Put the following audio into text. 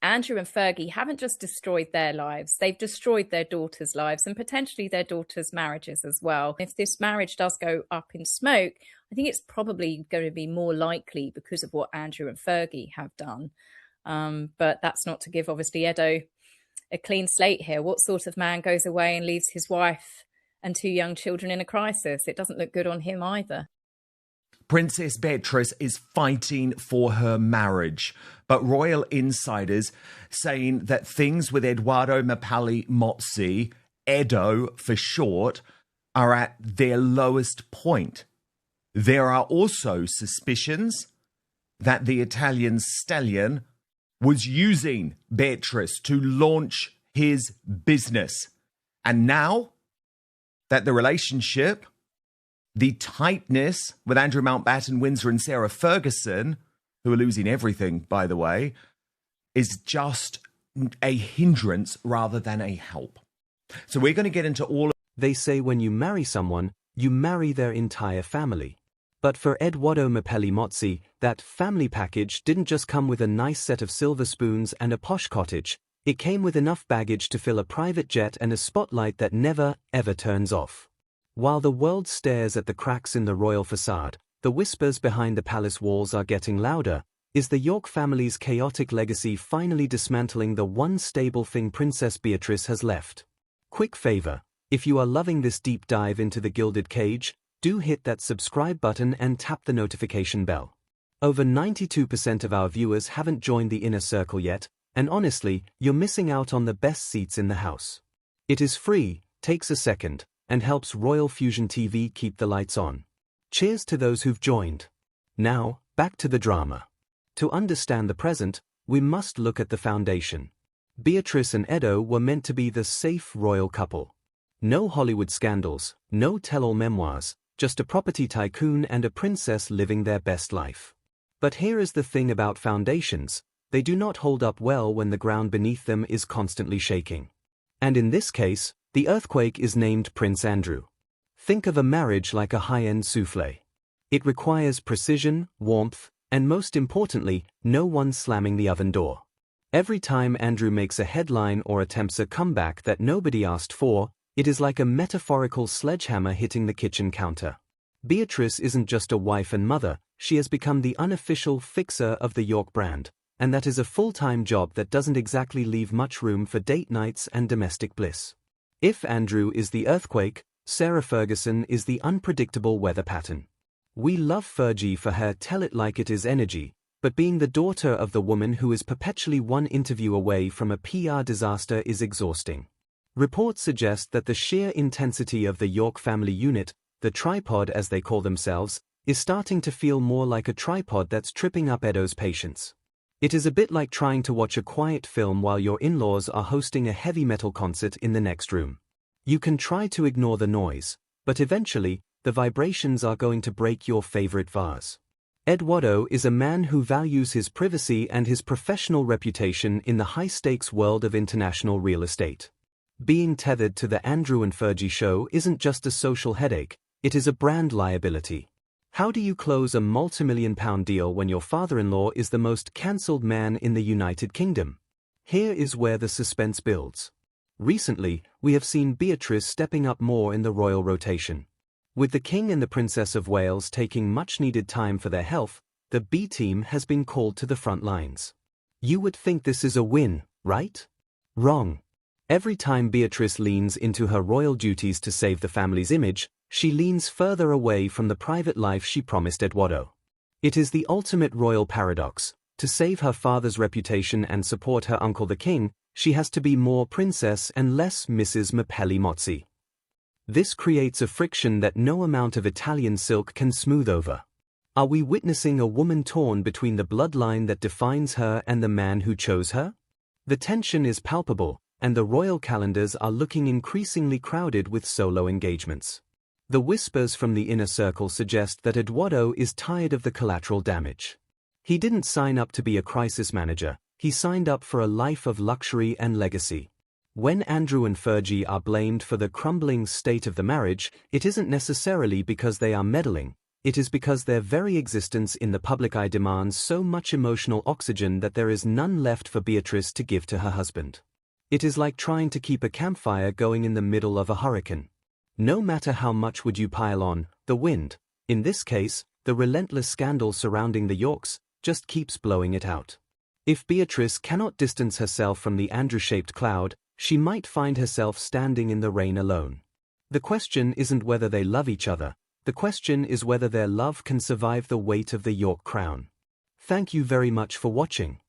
Andrew and Fergie haven't just destroyed their lives, they've destroyed their daughters' lives and potentially their daughters' marriages as well. If this marriage does go up in smoke, I think it's probably going to be more likely because of what Andrew and Fergie have done. But that's not to give, obviously, Edo a clean slate here. What sort of man goes away and leaves his wife and 2 young children in a crisis? It doesn't look good on him either. Princess Beatrice is fighting for her marriage, but royal insiders saying that things with Edoardo Mapelli Mozzi, Edo for short, are at their lowest point. There are also suspicions that the Italian stallion was using Beatrice to launch his business. And now that the relationship, the tightness with Andrew Mountbatten, Windsor and Sarah Ferguson, who are losing everything, by the way, is just a hindrance rather than a help. So we're going to get into all of... They say when you marry someone, you marry their entire family. But for Edoardo Mapelli Mozzi, that family package didn't just come with a nice set of silver spoons and a posh cottage. It came with enough baggage to fill a private jet and a spotlight that never, ever turns off. While the world stares at the cracks in the royal facade, the whispers behind the palace walls are getting louder. Is the York family's chaotic legacy finally dismantling the one stable thing Princess Beatrice has left? Quick favor, if you are loving this deep dive into the Gilded Cage, do hit that subscribe button and tap the notification bell. Over 92% of our viewers haven't joined the inner circle yet, and honestly, you're missing out on the best seats in the house. It is free, takes a second, and helps Royal Fusion TV keep the lights on. Cheers to those who've joined. Now, back to the drama. To understand the present, we must look at the foundation. Beatrice and Edo were meant to be the safe royal couple. No Hollywood scandals, no tell-all memoirs, just a property tycoon and a princess living their best life. But here is the thing about foundations, they do not hold up well when the ground beneath them is constantly shaking. And in this case, the earthquake is named Prince Andrew. Think of a marriage like a high-end soufflé. It requires precision, warmth, and most importantly, no one slamming the oven door. Every time Andrew makes a headline or attempts a comeback that nobody asked for, it is like a metaphorical sledgehammer hitting the kitchen counter. Beatrice isn't just a wife and mother, she has become the unofficial fixer of the York brand, and that is a full-time job that doesn't exactly leave much room for date nights and domestic bliss. If Andrew is the earthquake, Sarah Ferguson is the unpredictable weather pattern. We love Fergie for her tell-it-like-it-is energy, but being the daughter of the woman who is perpetually one interview away from a PR disaster is exhausting. Reports suggest that the sheer intensity of the York family unit, the tripod as they call themselves, is starting to feel more like a tripod that's tripping up Edo's patience. It is a bit like trying to watch a quiet film while your in-laws are hosting a heavy metal concert in the next room. You can try to ignore the noise, but eventually, the vibrations are going to break your favorite vase. Edoardo is a man who values his privacy and his professional reputation in the high-stakes world of international real estate. Being tethered to the Andrew and Fergie show isn't just a social headache, it is a brand liability. How do you close a multi-million-pound deal when your father-in-law is the most cancelled man in the United Kingdom? Here is where the suspense builds. Recently, we have seen Beatrice stepping up more in the royal rotation. With the King and the Princess of Wales taking much-needed time for their health, the B team has been called to the front lines. You would think this is a win, right? Wrong. Every time Beatrice leans into her royal duties to save the family's image, she leans further away from the private life she promised Edoardo. It is the ultimate royal paradox. To save her father's reputation and support her uncle the king, she has to be more princess and less Mrs. Mapelli Mozzi. This creates a friction that no amount of Italian silk can smooth over. Are we witnessing a woman torn between the bloodline that defines her and the man who chose her? The tension is palpable, and the royal calendars are looking increasingly crowded with solo engagements. The whispers from the inner circle suggest that Edoardo is tired of the collateral damage. He didn't sign up to be a crisis manager, he signed up for a life of luxury and legacy. When Andrew and Fergie are blamed for the crumbling state of the marriage, it isn't necessarily because they are meddling, It is because their very existence in the public eye demands so much emotional oxygen that there is none left for Beatrice to give to her husband. It is like trying to keep a campfire going in the middle of a hurricane. No matter how much would you pile on, the wind, in this case, the relentless scandal surrounding the Yorks, just keeps blowing it out. If Beatrice cannot distance herself from the Andrew-shaped cloud, she might find herself standing in the rain alone. The question isn't whether they love each other. The question is whether their love can survive the weight of the York crown. Thank you very much for watching.